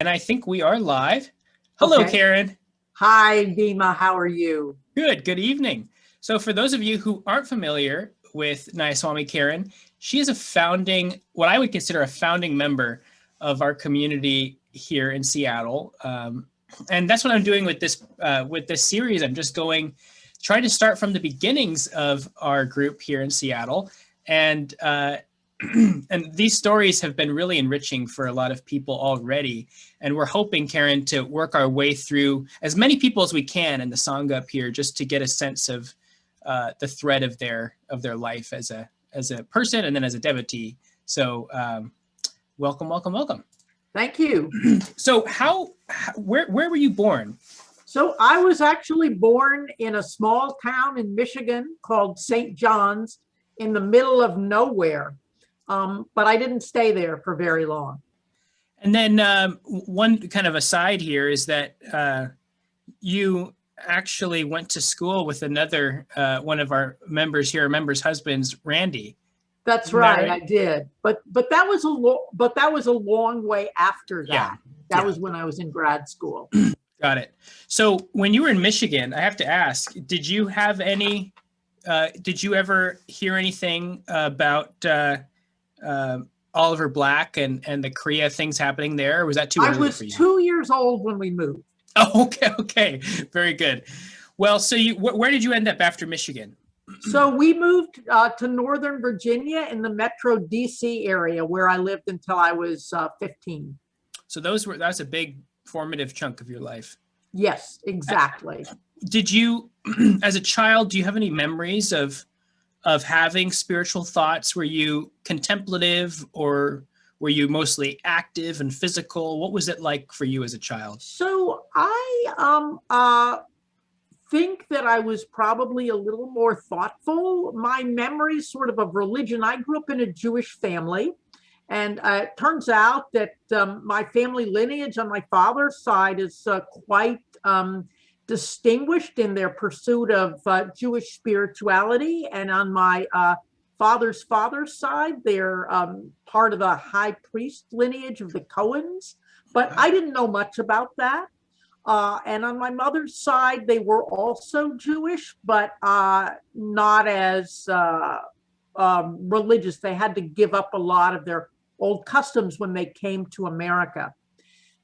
And I think we are live. Hello, Okay. Karen. Hi, Bhima. How are you? Good evening. So for those of you who aren't familiar with Nayaswami Karen, she is what I would consider a founding member of our community here in Seattle. And that's what I'm doing with this series. I'm just trying to start from the beginnings of our group here in Seattle. And and these stories have been really enriching for a lot of people already. And we're hoping, Karen, to work our way through as many people as we can in the Sangha up here, just to get a sense of the thread of their life as a person and then as a devotee. So welcome. Thank you. So where were you born? So I was actually born in a small town in Michigan called St. John's in the middle of nowhere. But I didn't stay there for very long. And then one kind of aside here is that you actually went to school with another one of our members here, members' husbands, Randy. That's right, I did. But that was a long way after that. Yeah. That was when I was in grad school. Got it. So when you were in Michigan, I have to ask, did you ever hear anything about Oliver Black and the Korea things happening there? Or was that too early for you? I was 2 years old when we moved. Oh, okay. Very good. Well, so where did you end up after Michigan? So we moved to Northern Virginia in the Metro DC area, where I lived until I was 15. So that's a big formative chunk of your life. Yes, exactly. Did you, as a child, do you have any memories of having spiritual thoughts? Were you contemplative, or were you mostly active and physical? What was it like for you as a child? So I think that I was probably a little more thoughtful. My memories sort of religion, I grew up in a Jewish family. And it turns out that my family lineage on my father's side is quite distinguished in their pursuit of Jewish spirituality. And on my father's side, they're part of the high priest lineage of the Cohens. But I didn't know much about that. And on my mother's side, they were also Jewish, but not as religious. They had to give up a lot of their old customs when they came to America.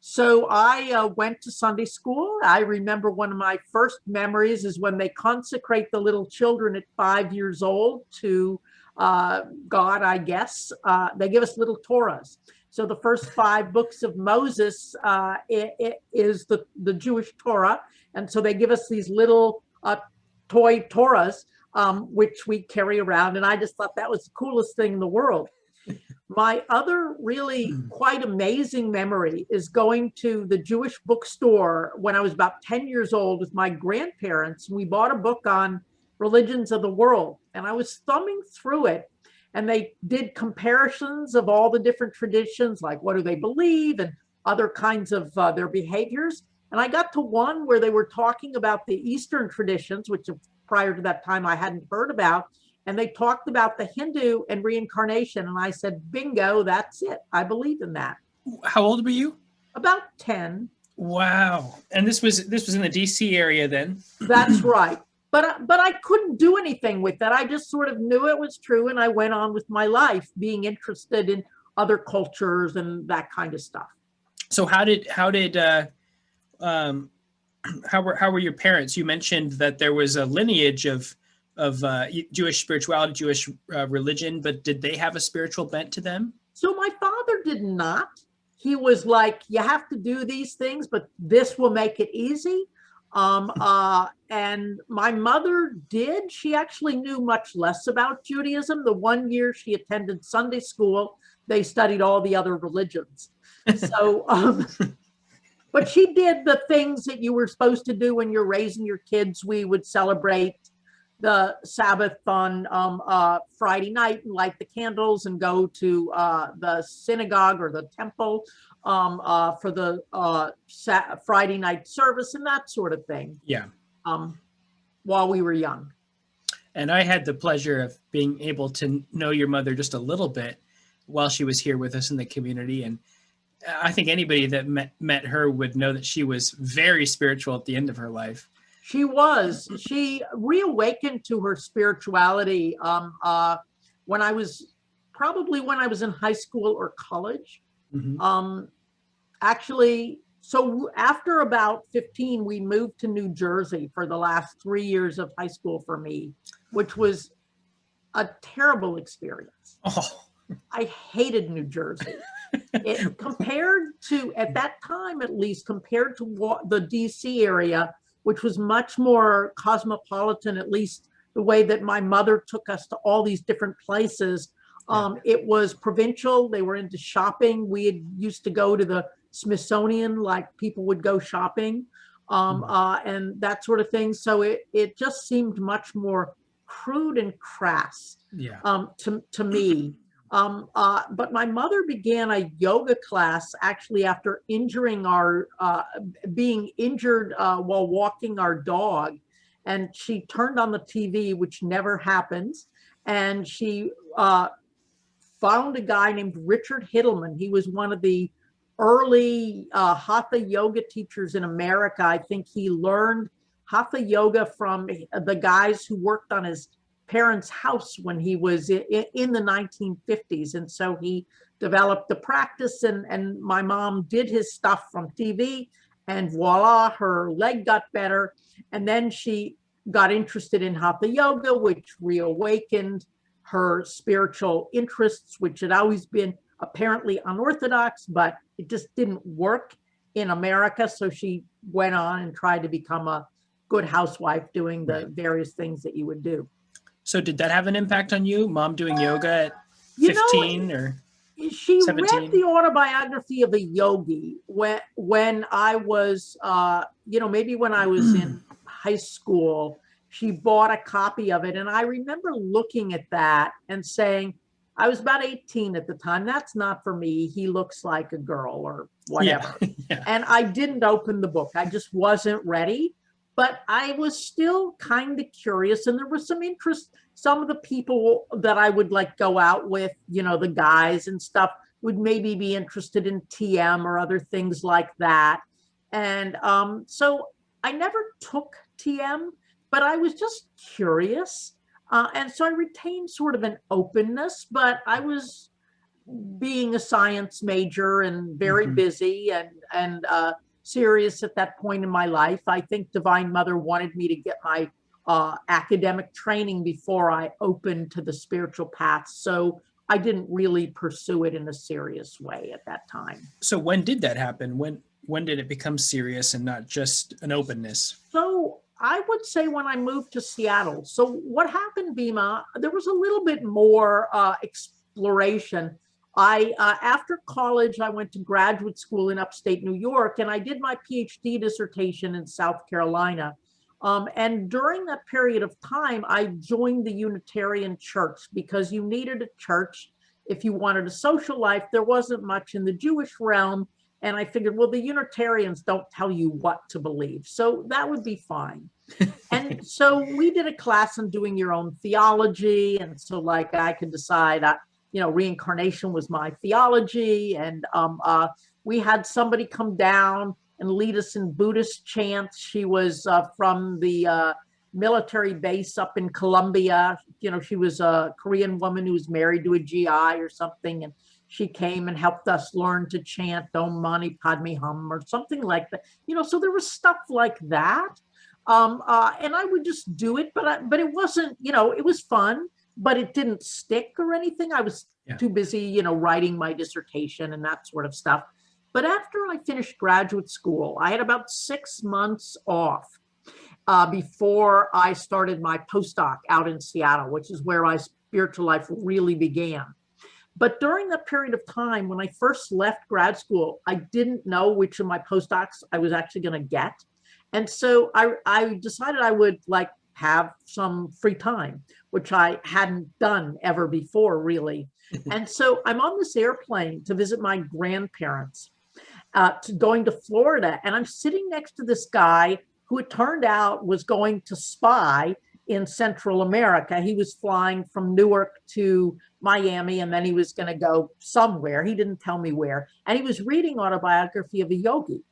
So I went to Sunday school. I remember one of my first memories is when they consecrate the little children at 5 years old to God, I guess. They give us little Torahs. So the first 5 books of Moses it is the Jewish Torah. And so they give us these little toy Torahs, which we carry around. And I just thought that was the coolest thing in the world. My other really quite amazing memory is going to the Jewish bookstore when I was about 10 years old with my grandparents. We bought a book on religions of the world, and I was thumbing through it, and they did comparisons of all the different traditions, like what do they believe and other kinds of their behaviors. And I got to one where they were talking about the Eastern traditions, which prior to that time I hadn't heard about. And they talked about the Hindu and reincarnation. And I said, bingo, that's it. I believe in that. How old were you? About 10. Wow. And this was in the DC area then? That's right. But I couldn't do anything with that. I just sort of knew it was true. And I went on with my life, being interested in other cultures and that kind of stuff. So how were your parents? You mentioned that there was a lineage of Jewish spirituality, Jewish religion, but did they have a spiritual bent to them? So my father did not. He was like, you have to do these things, but this will make it easy. And my mother did. She actually knew much less about Judaism. The 1 year she attended Sunday school, they studied all the other religions. So, but she did the things that you were supposed to do when you're raising your kids. We would celebrate the Sabbath on Friday night and light the candles and go to the synagogue or the temple for the Friday night service and that sort of thing. Yeah. While we were young. And I had the pleasure of being able to know your mother just a little bit while she was here with us in the community. And I think anybody that met her would know that she was very spiritual at the end of her life. She was. She reawakened to her spirituality when I was in high school or college. Mm-hmm. Actually, so after about 15, we moved to New Jersey for the last 3 years of high school for me, which was a terrible experience. Oh. I hated New Jersey. It compared to, at that time at least, compared to the DC area, which was much more cosmopolitan, at least the way that my mother took us to all these different places. It was provincial. They were into shopping. We had used to go to the Smithsonian, like people would go shopping, and that sort of thing. So it just seemed much more crude and crass to me. But my mother began a yoga class actually after being injured while walking our dog. And she turned on the TV, which never happens. And she found a guy named Richard Hittleman. He was one of the early Hatha yoga teachers in America. I think he learned Hatha yoga from the guys who worked on his parents' house when he was in the 1950s. And so he developed the practice, and my mom did his stuff from TV, and voila, her leg got better. And then she got interested in Hatha yoga, which reawakened her spiritual interests, which had always been apparently unorthodox, but it just didn't work in America. So she went on and tried to become a good housewife, doing the various things that you would do. So did that have an impact on you, mom doing yoga at 15 or 17? She read the autobiography of a yogi when I was, maybe when I was in high school. She bought a copy of it. And I remember looking at that and saying, I was about 18 at the time. That's not for me. He looks like a girl or whatever. Yeah. And I didn't open the book. I just wasn't ready. But I was still kind of curious. And there was some interest. Some of the people that I would like go out with, the guys and stuff, would maybe be interested in TM or other things like that. And so I never took TM, but I was just curious. And so I retained sort of an openness, but I was being a science major and very busy and serious at that point in my life. I think Divine Mother wanted me to get my academic training before I opened to the spiritual path. So I didn't really pursue it in a serious way at that time. So when did that happen? When did it become serious and not just an openness? So I would say when I moved to Seattle. So what happened, Bhima, there was a little bit more exploration. After college, I went to graduate school in upstate New York, and I did my PhD dissertation in South Carolina. And during that period of time, I joined the Unitarian Church because you needed a church if you wanted a social life. There wasn't much in the Jewish realm. And I figured, well, the Unitarians don't tell you what to believe, so that would be fine. And so we did a class on doing your own theology. And so like I could decide, reincarnation was my theology. And we had somebody come down and lead us in Buddhist chants. She was from the military base up in Colombia. She was a Korean woman who was married to a GI or something. And she came and helped us learn to chant Om Mani Padme Hum or something like that. So there was stuff like that. And I would just do it, but it wasn't, it was fun, but it didn't stick or anything. I was too busy, writing my dissertation and that sort of stuff. But after I finished graduate school, I had about 6 months off before I started my postdoc out in Seattle, which is where my spiritual life really began. But during that period of time, when I first left grad school, I didn't know which of my postdocs I was actually going to get. And so I decided I would have some free time, which I hadn't done ever before, really. And so I'm on this airplane to visit my grandparents, going to Florida. And I'm sitting next to this guy who it turned out was going to spy in Central America. He was flying from Newark to Miami, and then he was going to go somewhere. He didn't tell me where. And he was reading Autobiography of a Yogi.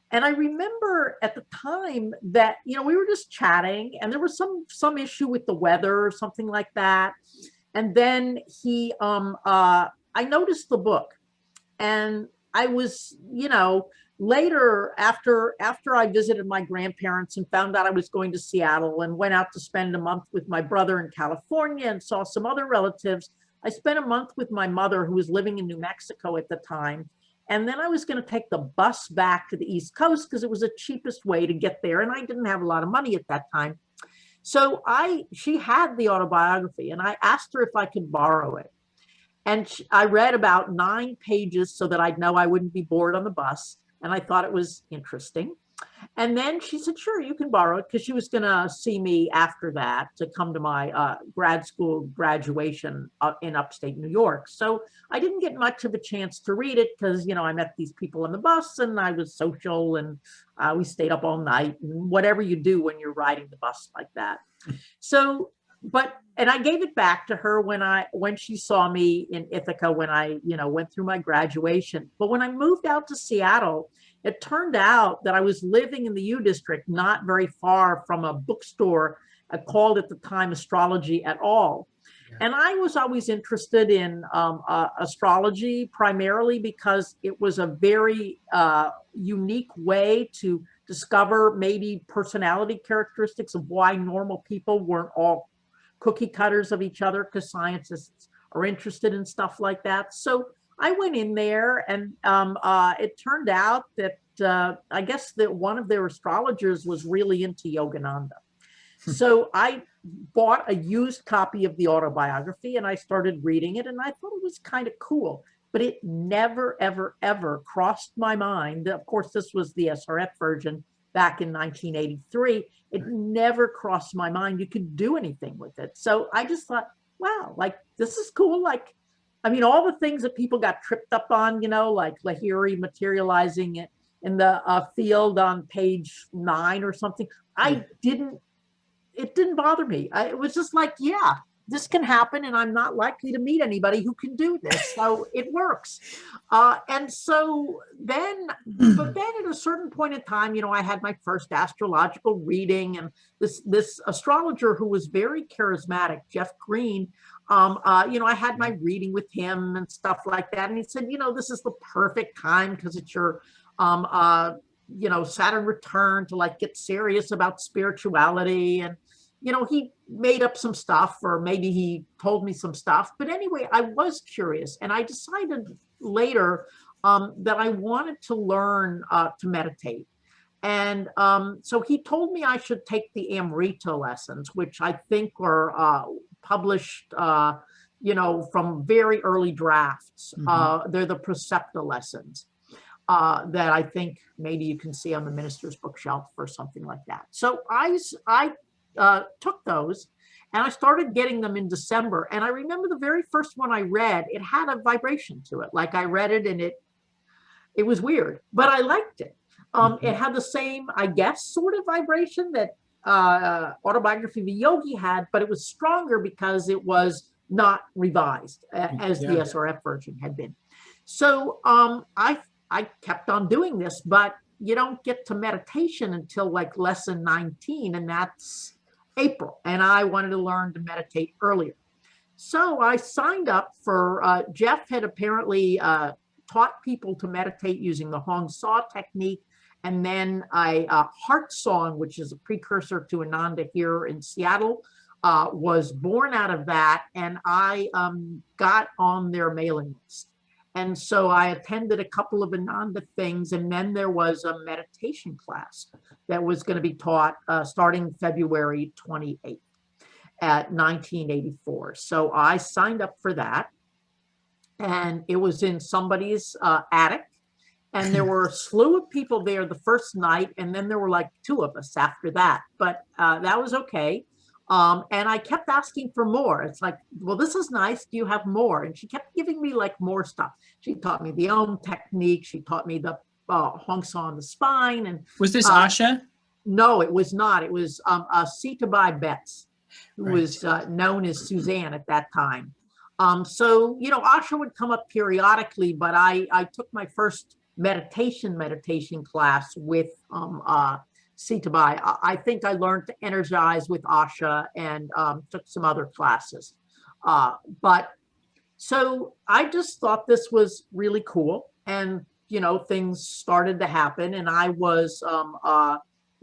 And I remember at the time that, you know, we were just chatting, and there was some issue with the weather or something like that. And then I noticed the book, and I was, you know, later after I visited my grandparents and found out I was going to Seattle and went out to spend a month with my brother in California and saw some other relatives. I spent a month with my mother, who was living in New Mexico at the time. And then I was going to take the bus back to the East Coast because it was the cheapest way to get there. And I didn't have a lot of money at that time. So she had the autobiography, and I asked her if I could borrow it. And I read about 9 pages so that I'd know I wouldn't be bored on the bus. And I thought it was interesting. And then she said, sure, you can borrow it, because she was going to see me after that to come to my grad school graduation in upstate New York. So I didn't get much of a chance to read it because, you know, I met these people on the bus and I was social, and we stayed up all night, and whatever you do when you're riding the bus like that. So, and I gave it back to her when she saw me in Ithaca, when I, you know, went through my graduation. But when I moved out to Seattle, it turned out that I was living in the U District, not very far from a bookstore called at the time Astrology et al. Yeah. And I was always interested in astrology, primarily because it was a very unique way to discover maybe personality characteristics of why normal people weren't all cookie cutters of each other, because scientists are interested in stuff like that. So I went in there, and it turned out that I guess that one of their astrologers was really into Yogananda. So I bought a used copy of the autobiography, and I started reading it, and I thought it was kind of cool. But it never, ever, ever crossed my mind. Of course, this was the SRF version back in 1983. It never crossed my mind you could do anything with it. So I just thought, wow, like, this is cool. Like, I mean, all the things that people got tripped up on, you know, like Lahiri materializing it in the field on page 9 or something. It didn't bother me. It was just like, yeah, this can happen, and I'm not likely to meet anybody who can do this. So it works. And so then, but then at a certain point in time, you know, I had my first astrological reading, and this astrologer who was very charismatic, Jeff Green, you know, I had my reading with him and stuff like that. And he said, you know, this is the perfect time because it's your, you know, Saturn return to like get serious about spirituality. And, you know, he made up some stuff, or maybe he told me some stuff. But anyway, I was curious, and I decided later that I wanted to learn to meditate. And so he told me I should take the Amrita lessons, which I think are published, you know, from very early drafts. Mm-hmm. They're the Precepta lessons that I think maybe you can see on the minister's bookshelf or something like that. So I took those, and I started getting them in December. And I remember the very first one I read, it had a vibration to it. Like, I read it, and it was weird, but I liked it. Mm-hmm. It had the same, I guess, sort of vibration that Autobiography of a Yogi had, but it was stronger because it was not revised as the SRF version had been. So I kept on doing this, but you don't get to meditation until like lesson 19, and that's April. And I wanted to learn to meditate earlier. So I signed up for, Jeff had apparently taught people to meditate using the Hong Saw technique. And then Heart Song, which is a precursor to Ananda here in Seattle, was born out of that. And I got on their mailing list. And so I attended a couple of Ananda things. And then there was a meditation class that was going to be taught starting February 28th at 1984. So I signed up for that. And it was in somebody's attic. And there were a slew of people there the first night. And then there were like 2 of us after that. But that was okay. And I kept asking for more. It's like, well, this is nice. Do you have more? And she kept giving me like more stuff. She taught me the Om technique. She taught me the Hong Saw on the spine. And was this Asha? No, it was not. It was Sitabai Betts, who Right. was known as Suzanne at that time. So, Asha would come up periodically, but I took my first meditation class with Sitabai. I think I learned to energize with Asha and took some other classes. But so I just thought this was really cool. And, things started to happen. And I was,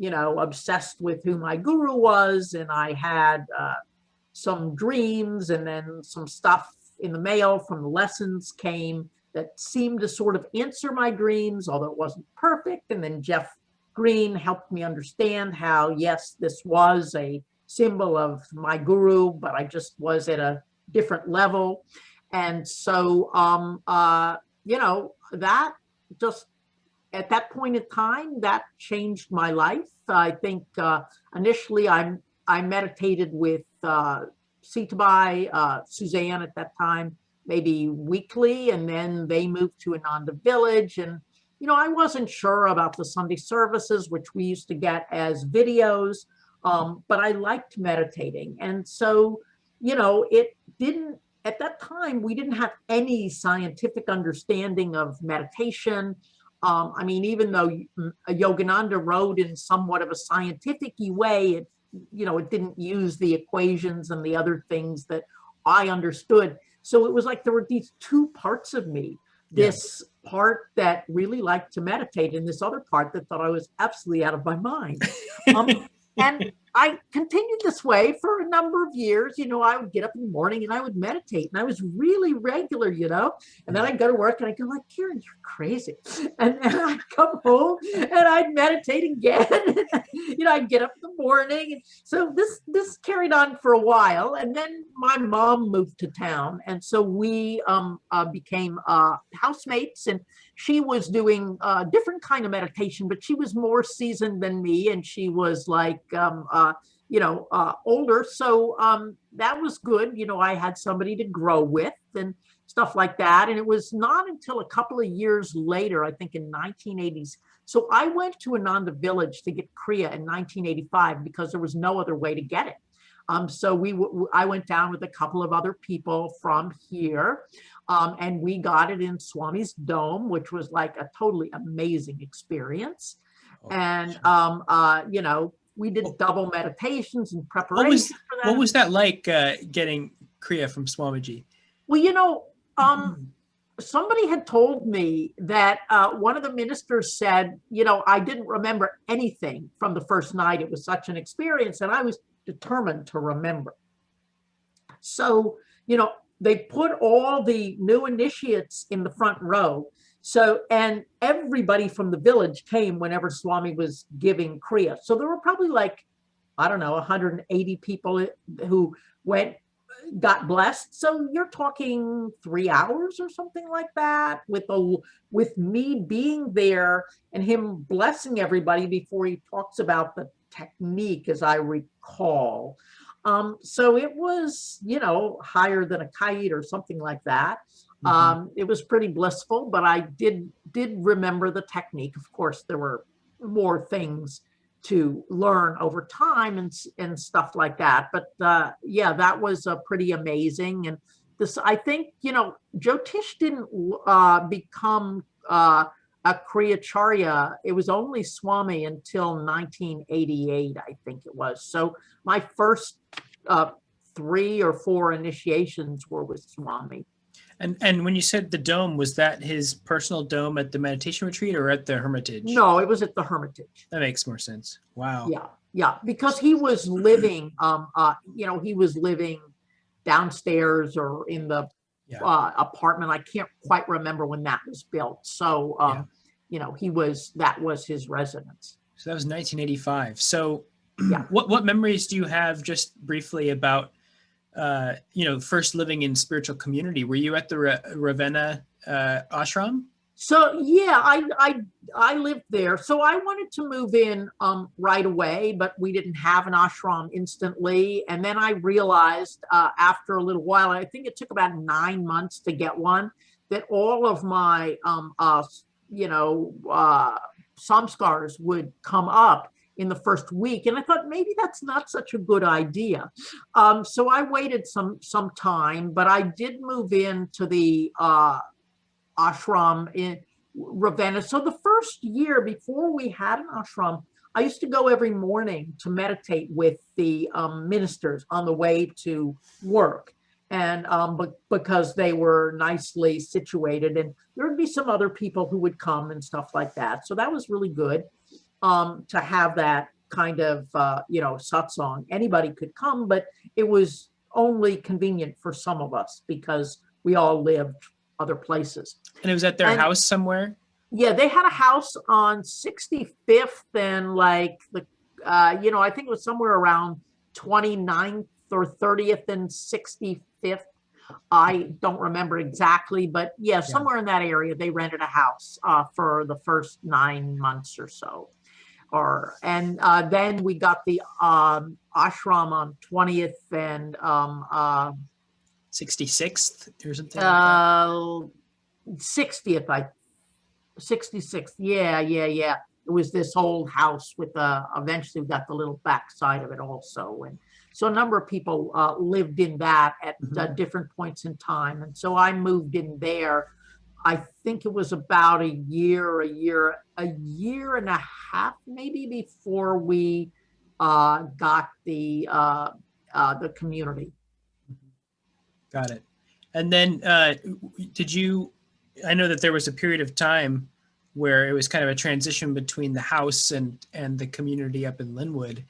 obsessed with who my guru was. And I had some dreams, and then some stuff in the mail from the lessons came that seemed to sort of answer my dreams, although it wasn't perfect. And then Jeff Green helped me understand how, yes, this was a symbol of my guru, but I just was at a different level. And so, that just at that point in time, that changed my life. I think initially I meditated with Sitabai, Suzanne at that time, maybe weekly, and then they moved to Ananda Village. And, I wasn't sure about the Sunday services, which we used to get as videos, but I liked meditating. And so, it didn't, at that time, we didn't have any scientific understanding of meditation. Even though Yogananda wrote in somewhat of a scientific way, it didn't use the equations and the other things that I understood. So it was like there were these two parts of me, this part that really liked to meditate and this other part that thought I was absolutely out of my mind. And I continued this way for a number of years. I would get up in the morning and I would meditate, and I was really regular, and then I'd go to work and I'd go like, Karen, you're crazy. And then I'd come home and I'd meditate again. I'd get up in the morning. And so this carried on for a while. And then my mom moved to town. And so we became housemates, and she was doing a different kind of meditation, but she was more seasoned than me. And she was like, older. So that was good. I had somebody to grow with and stuff like that. And it was not until a couple of years later, I think in 1980s. So I went to Ananda Village to get Kriya in 1985 because there was no other way to get it. So I went down with a couple of other people from here, and we got it in Swami's Dome, which was like a totally amazing experience. And, we did double meditations in preparation for that. What was that like, getting Kriya from Swamiji? Well, somebody had told me that one of the ministers said, I didn't remember anything from the first night. It was such an experience, and I was determined to remember. So, they put all the new initiates in the front row. So, and everybody from the village came whenever Swami was giving Kriya. So there were probably 180 people who got blessed. So you're talking 3 hours or something like that, with me being there and him blessing everybody before he talks about the technique, as I recall. So it was, higher than a kite or something like that. It was pretty blissful, but I did remember the technique. Of course, there were more things to learn over time and stuff like that. But that was pretty amazing. And this, I think, Jyotish didn't become a Kriyacharya. It was only Swami until 1988, I think it was. So my first 3 or 4 initiations were with Swami. And when you said the dome, was that his personal dome at the meditation retreat or at the Hermitage? No, it was at the Hermitage. That makes more sense. Wow. Yeah, because he was living, he was living downstairs or in the apartment. I can't quite remember when that was built. So, that was his residence. So that was 1985. So what memories do you have, just briefly, about first living in spiritual community? Were you at the Ravenna ashram? So I lived there. So I wanted to move in right away, but we didn't have an ashram instantly. And then I realized after a little while, I think it took about 9 months to get one, that all of my samskars would come up in the first week. And I thought maybe that's not such a good idea. So I waited some time, but I did move into the ashram in Ravenna. So the first year before we had an ashram, I used to go every morning to meditate with the ministers on the way to work. And because they were nicely situated, and there would be some other people who would come and stuff like that. So that was really good to have that kind of, satsang. Anybody could come, but it was only convenient for some of us because we all lived other places. And it was at their house somewhere? Yeah, they had a house on 65th and like I think it was somewhere around 29th or 30th and 65th. I don't remember exactly, but yeah, somewhere in that area, they rented a house for the first 9 months or so. And then we got the ashram on 20th and 66th or something like that? 60th, 66th. Yeah. It was this old house with eventually we got the little back side of it also. And so a number of people lived in that at different points in time. And so I moved in there. I think it was about a year and a half, maybe, before we got the community. Got it. And then I know that there was a period of time where it was kind of a transition between the house and the community up in Linwood.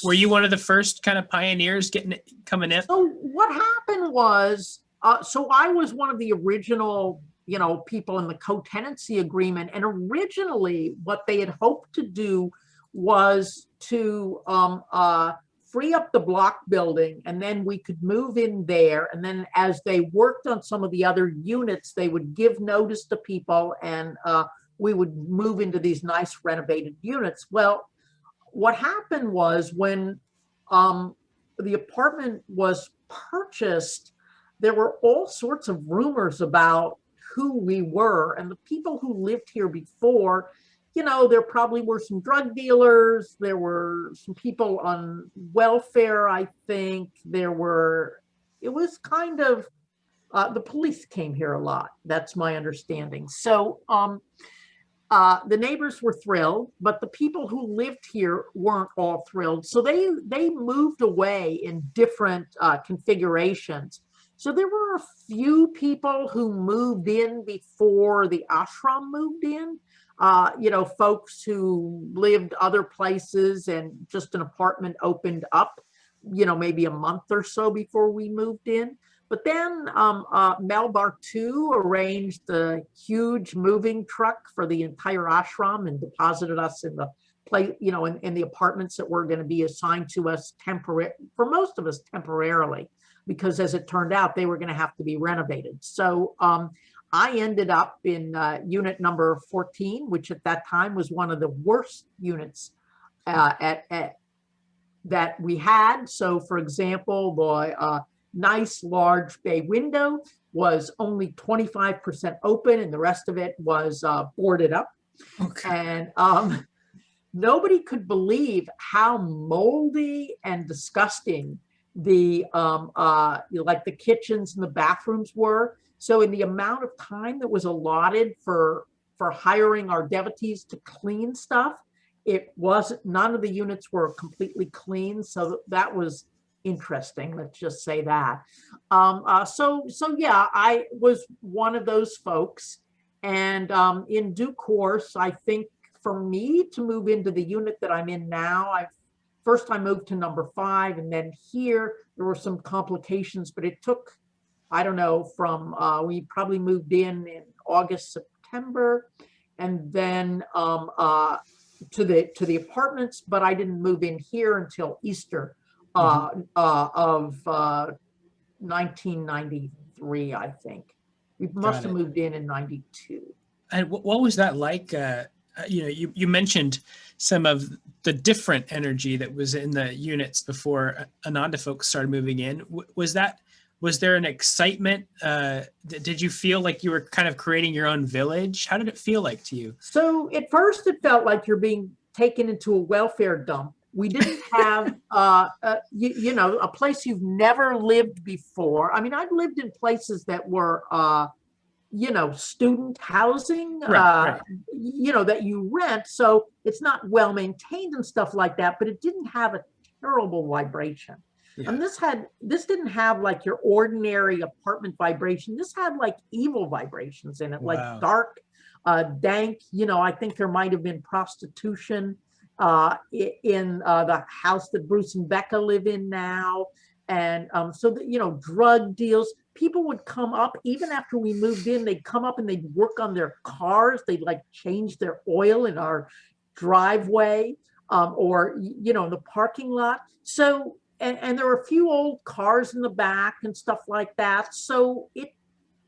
Were you one of the first kind of pioneers coming in? So what happened was, so I was one of the original, people in the co-tenancy agreement. And originally what they had hoped to do was to free up the block building, and then we could move in there. And then as they worked on some of the other units, they would give notice to people, and we would move into these nice renovated units. Well, what happened was when the apartment was purchased, there were all sorts of rumors about who we were, and the people who lived here before, there probably were some drug dealers, there were some people on welfare, I think. It was kind of, the police came here a lot. That's my understanding. So the neighbors were thrilled, but the people who lived here weren't all thrilled. So they moved away in different configurations. So there were a few people who moved in before the ashram moved in. Folks who lived other places, and just an apartment opened up, maybe a month or so before we moved in. But then Melbar II arranged a huge moving truck for the entire ashram and deposited us in the place, in the apartments that were going to be assigned to us for most of us temporarily, because as it turned out, they were going to have to be renovated. So I ended up in unit number 14, which at that time was one of the worst units that we had. So, for example, the nice large bay window was only 25% open, and the rest of it was boarded up. Okay. And nobody could believe how moldy and disgusting the the kitchens and the bathrooms were. So in the amount of time that was allotted for hiring our devotees to clean stuff, none of the units were completely clean. So that was interesting. Let's just say that. So yeah, I was one of those folks. And in due course, I think for me to move into the unit that I'm in now, first I moved to number 5, and then here there were some complications, but it took, I don't know, we probably moved in August, September, and then to the apartments, but I didn't move in here until Easter of 1993, I think. We must have moved in 92. And what was that like? You mentioned some of the different energy that was in the units before Ananda folks started moving in. Was there an excitement? Did you feel like you were kind of creating your own village? How did it feel like to you? So at first it felt like you're being taken into a welfare dump. We didn't have, you know, a place you've never lived before. I mean, I've lived in places that were, you know, student housing, Right. you know, that you rent. So it's not well maintained and stuff like that, but it didn't have a terrible vibration. Yeah. And this didn't have like your ordinary apartment vibration. This had like evil vibrations in it, like Wow. dark, dank. You know, I think there might have been prostitution in the house that Bruce and Becca live in now. And so that, you know, drug deals. People would come up even after we moved in. They'd come up and they'd work on their cars. They'd like change their oil in our driveway, or, you know, in the parking lot. So, and there were a few old cars in the back and stuff like that. So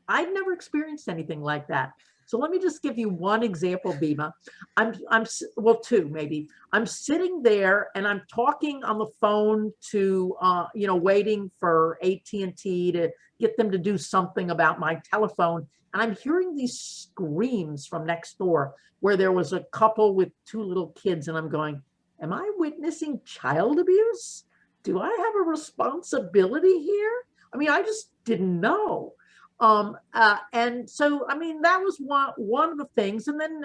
I've never experienced anything like that. So let me just give you one example, Bhima. Well, two maybe. I'm sitting there and I'm talking on the phone to, you know, waiting for AT&T to get them to do something about my telephone. And I'm hearing these screams from next door where there was a couple with two little kids. And I'm going, am I witnessing child abuse? Do I have a responsibility here? I mean, I just didn't know. And so, I mean, that was one of the things. And then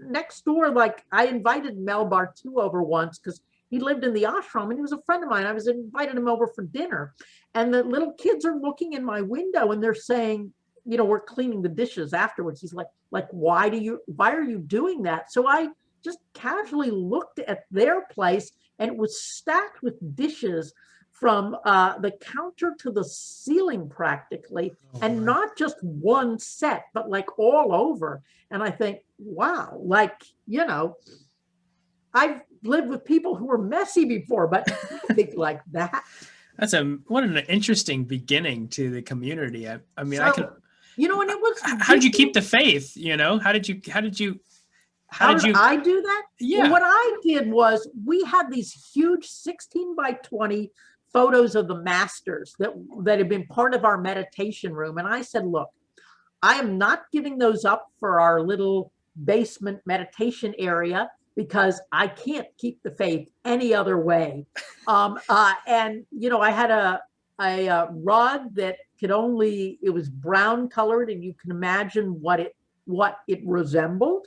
next door, like I invited Mel Bartu over once because he lived in the ashram and he was a friend of mine. I was invited him over for dinner, and the little kids are looking in my window and they're saying, you know, we're cleaning the dishes afterwards. He's like, why are you doing that? So I just casually looked at their place and it was stacked with dishes from the counter to the ceiling practically, and not just one set, but like all over. And I think, wow, like, you know, I've lived with people who were messy before, but nothing like that. What an interesting beginning to the community. I mean, So, you know, and it was. How did you keep the faith? You know, how did you I do that? Yeah. Well, what I did was we had these huge 16 by 20 photos of the masters that had been part of our meditation room. And I said, look, I am not giving those up for our little basement meditation area because I can't keep the faith any other way. And, you know, I had a rug that it was brown colored, and you can imagine what it resembled.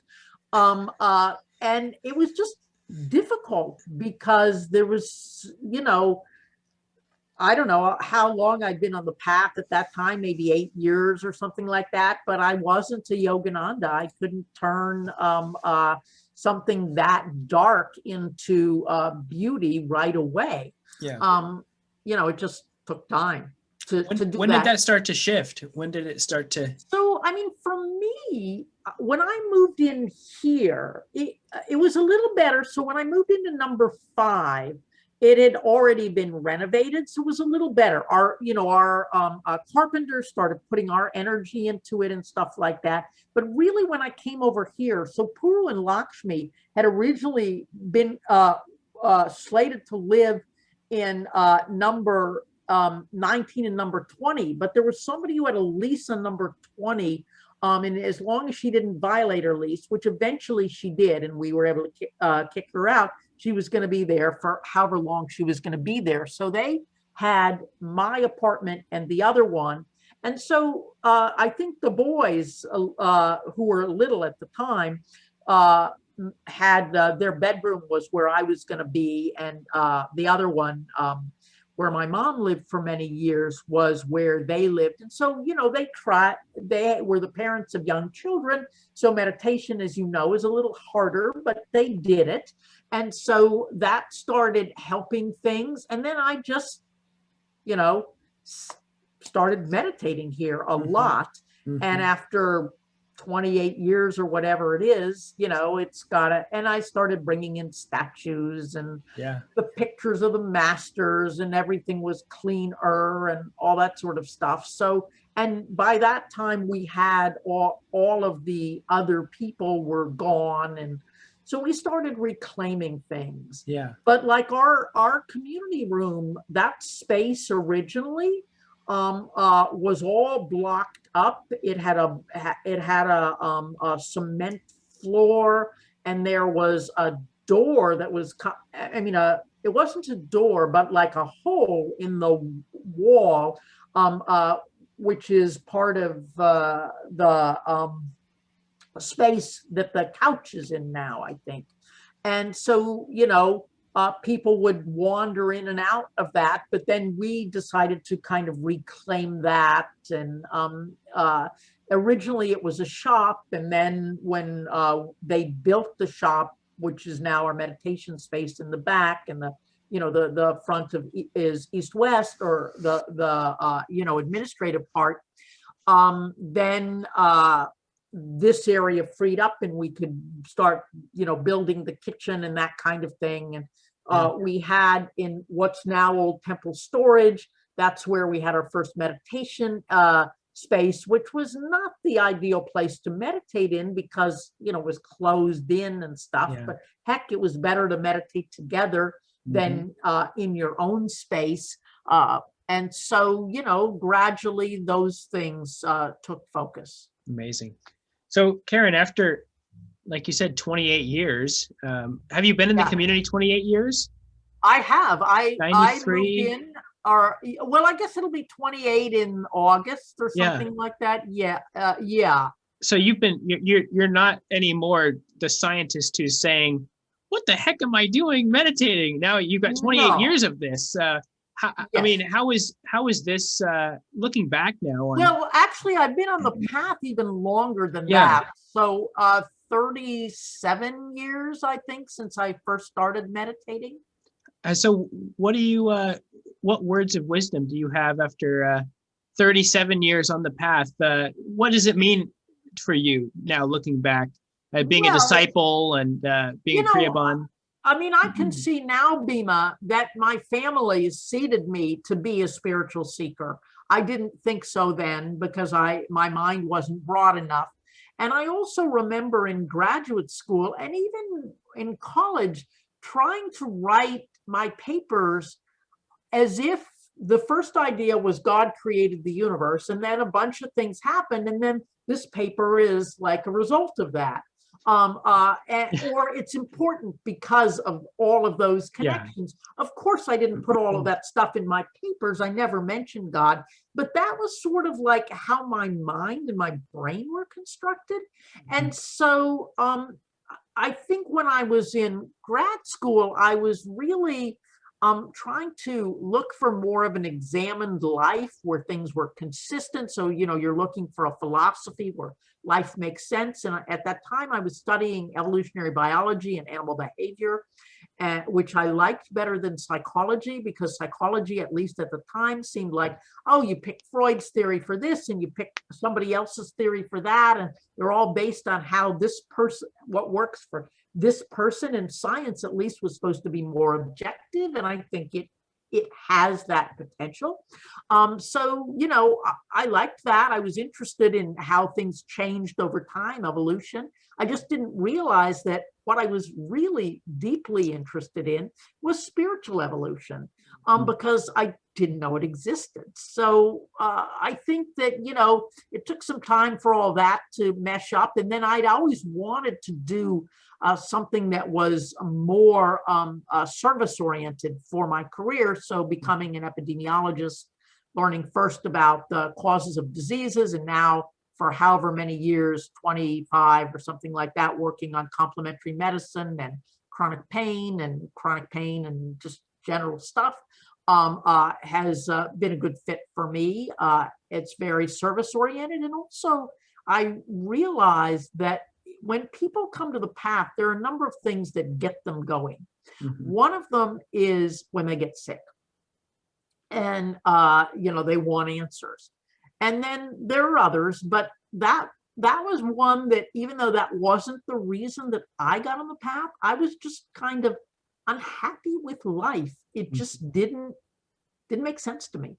And it was just difficult because there was, you know, I don't know how long I'd been on the path at that time, maybe 8 years or something like that, but I wasn't a Yogananda. I couldn't turn something that dark into beauty right away. Yeah. You know, it just took time to do that. When did that start to shift? When did it start to? So, I mean, for me, when I moved in here, it was a little better. So when I moved into number 5, it had already been renovated, so it was a little better. Our carpenters started putting our energy into it and stuff like that. But really, when I came over here, so Puru and Lakshmi had originally been slated to live in number 19 and number 20, but there was somebody who had a lease on number 20. And as long as she didn't violate her lease, which eventually she did, and we were able to kick her out, she was going to be there for however long she was going to be there. So they had my apartment and the other one. And so I think the boys who were little at the time had their bedroom was where I was going to be. And the other one, where my mom lived for many years, was where they lived. And so, you know, they were the parents of young children. So meditation, as you know, is a little harder, but they did it. And so that started helping things. And then I just, you know, started meditating here a lot. Mm-hmm. And after 28 years or whatever it is, you know, and I started bringing in statues and the pictures of the masters, and everything was cleaner and all that sort of stuff. So, and by that time we had all of the other people were gone. And so we started reclaiming things. Yeah. But like our community room, that space originally was all blocked up. It had a cement floor, and there was a door that was, it wasn't a door, but like a hole in the wall, which is part of the space that the couch is in now, I think. And so, people would wander in and out of that, but then we decided to kind of reclaim that. And originally it was a shop. And then when they built the shop, which is now our meditation space in the back, and the front is east-west, or the administrative part, then this area freed up and we could start, building the kitchen and that kind of thing. And we had, in what's now Old Temple Storage, that's where we had our first meditation space, which was not the ideal place to meditate in because, it was closed in and stuff. But heck, it was better to meditate together than in your own space. And so, gradually those things took focus. Amazing. So Karen, after, like you said, 28 years, have you been in the community 28 years? I have. I 93? moved in, I guess it'll be 28 in August or something like that. Yeah. So you're not anymore the scientist who's saying, what the heck am I doing meditating? Now you've got 28 years of this. I mean, how is this looking back now? Well, actually, I've been on the path even longer than that. So 37 years, I think, since I first started meditating. So what what words of wisdom do you have after 37 years on the path? What does it mean for you now, looking back, being a disciple and being a Kriyaban? I mean, I can see now, Bhima, that my family has seeded me to be a spiritual seeker. I didn't think so then because my mind wasn't broad enough. And I also remember in graduate school and even in college, trying to write my papers as if the first idea was God created the universe, and then a bunch of things happened, and then this paper is like a result of that. Or it's important because of all of those connections. Of course, I didn't put all of that stuff in my papers. I never mentioned God, but that was sort of like how my mind and my brain were constructed. And so I think when I was in grad school, I was really trying to look for more of an examined life where things were consistent. So, you're looking for a philosophy where life makes sense. And at that time, I was studying evolutionary biology and animal behavior, which I liked better than psychology, because psychology, at least at the time, seemed like, oh, you pick Freud's theory for this and you pick somebody else's theory for that. And they're all based on how this person, what works for this person. And science, at least, was supposed to be more objective. And I think it has that potential. So, I liked that. I was interested in how things changed over time, evolution. I just didn't realize that what I was really deeply interested in was spiritual evolution, because I didn't know it existed. So I think that, it took some time for all that to mesh up. And then I'd always wanted to do something that was more service-oriented for my career. So becoming an epidemiologist, learning first about the causes of diseases, and now for however many years, 25 or something like that, working on complementary medicine and chronic pain and just general stuff, has been a good fit for me. It's very service-oriented. And also, I realized that when people come to the path, there are a number of things that get them going. One of them is when they get sick and, they want answers. And then there are others, but that was one that, even though that wasn't the reason that I got on the path, I was just kind of unhappy with life. It just didn't make sense to me.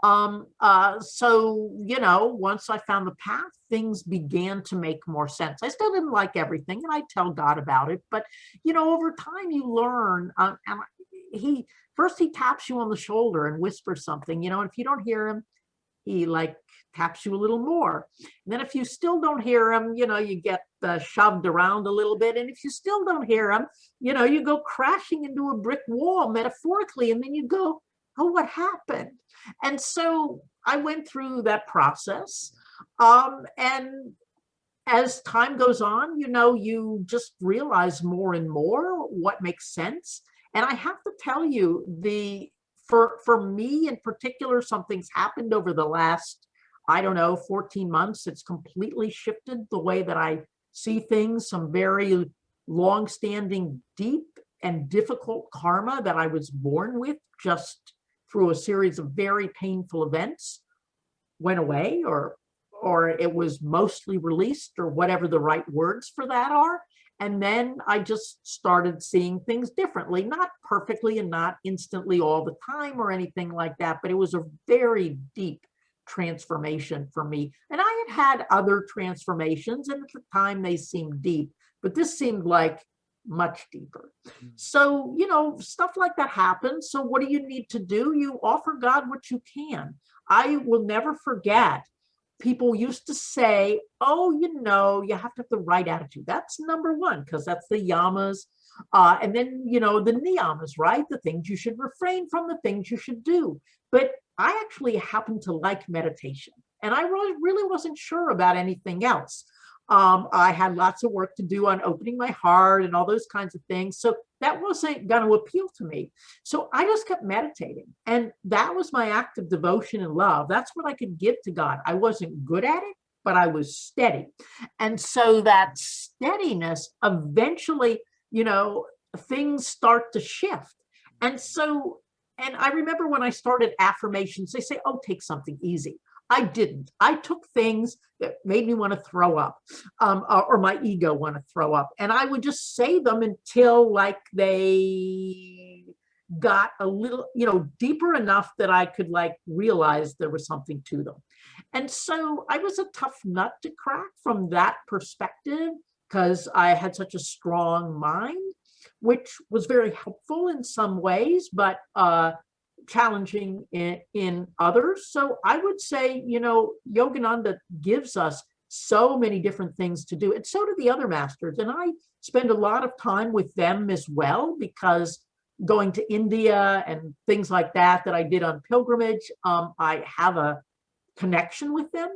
So, once I found the path, things began to make more sense. I still didn't like everything, and I tell God about it, but, over time you learn, and he taps you on the shoulder and whispers something, and if you don't hear him, he taps you a little more. And then if you still don't hear him, you get shoved around a little bit. And if you still don't hear him, you go crashing into a brick wall metaphorically, and then you go, oh, what happened? And so I went through that process. And as time goes on, you just realize more and more what makes sense. And I have to tell you, for me in particular, something's happened over the last, 14 months. It's completely shifted the way that I see things. Some very long-standing, deep and difficult karma that I was born with just through a series of very painful events went away, or it was mostly released, or whatever the right words for that are. And then I just started seeing things differently, not perfectly and not instantly all the time or anything like that, but it was a very deep transformation for me. And I had other transformations, and at the time they seemed deep, but this seemed like much deeper. So, stuff like that happens. So what do you need to do? You offer God what you can. I will never forget, people used to say, oh, you have to have the right attitude. That's number one, because that's the yamas. And then, the niyamas, right? The things you should refrain from, the things you should do. But I actually happen to like meditation. And I really wasn't sure about anything else. I had lots of work to do on opening my heart and all those kinds of things. So that wasn't going to appeal to me. So I just kept meditating. And that was my act of devotion and love. That's what I could give to God. I wasn't good at it, but I was steady. And so that steadiness, eventually, things start to shift. And I remember when I started affirmations, they say, oh, take something easy. I didn't. I took things that made me want to throw up, or my ego want to throw up. And I would just say them until they got a little, deeper enough that I could realize there was something to them. And so I was a tough nut to crack from that perspective, because I had such a strong mind, which was very helpful in some ways, but challenging in others. So I would say, Yogananda gives us so many different things to do, and so do the other masters. And I spend a lot of time with them as well, because going to India and things like that I did on pilgrimage, I have a connection with them.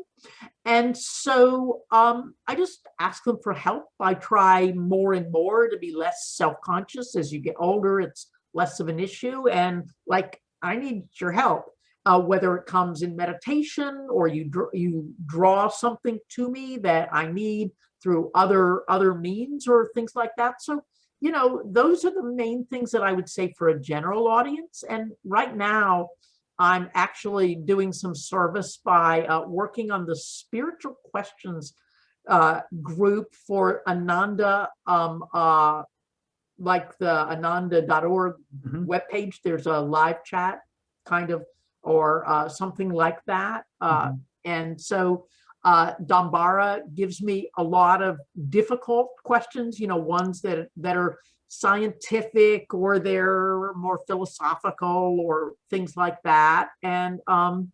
And so I just ask them for help. I try more and more to be less self-conscious. As you get older, it's less of an issue. And I need your help, whether it comes in meditation or you draw something to me that I need through other means or things like that. So, those are the main things that I would say for a general audience. And right now, I'm actually doing some service by working on the spiritual questions group for Ananda, like the ananda.org webpage. There's a live chat kind of, or something like that. And so Dambara gives me a lot of difficult questions, ones that are scientific, or they're more philosophical, or things like that. And I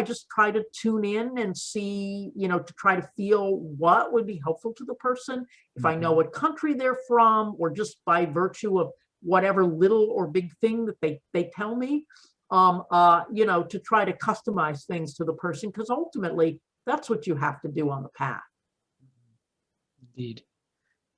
just try to tune in and see, to try to feel what would be helpful to the person, if I know what country they're from, or just by virtue of whatever little or big thing that they tell me, to try to customize things to the person, because ultimately that's what you have to do on the path. Indeed.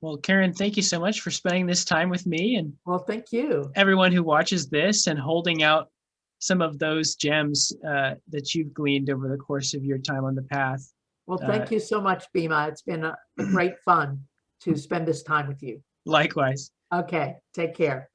Well, Karen, thank you so much for spending this time with me, and well, thank you, everyone who watches this, and holding out some of those gems that you've gleaned over the course of your time on the path. Well, thank you so much, Bhima. It's been a great fun to spend this time with you. Likewise. Okay, take care.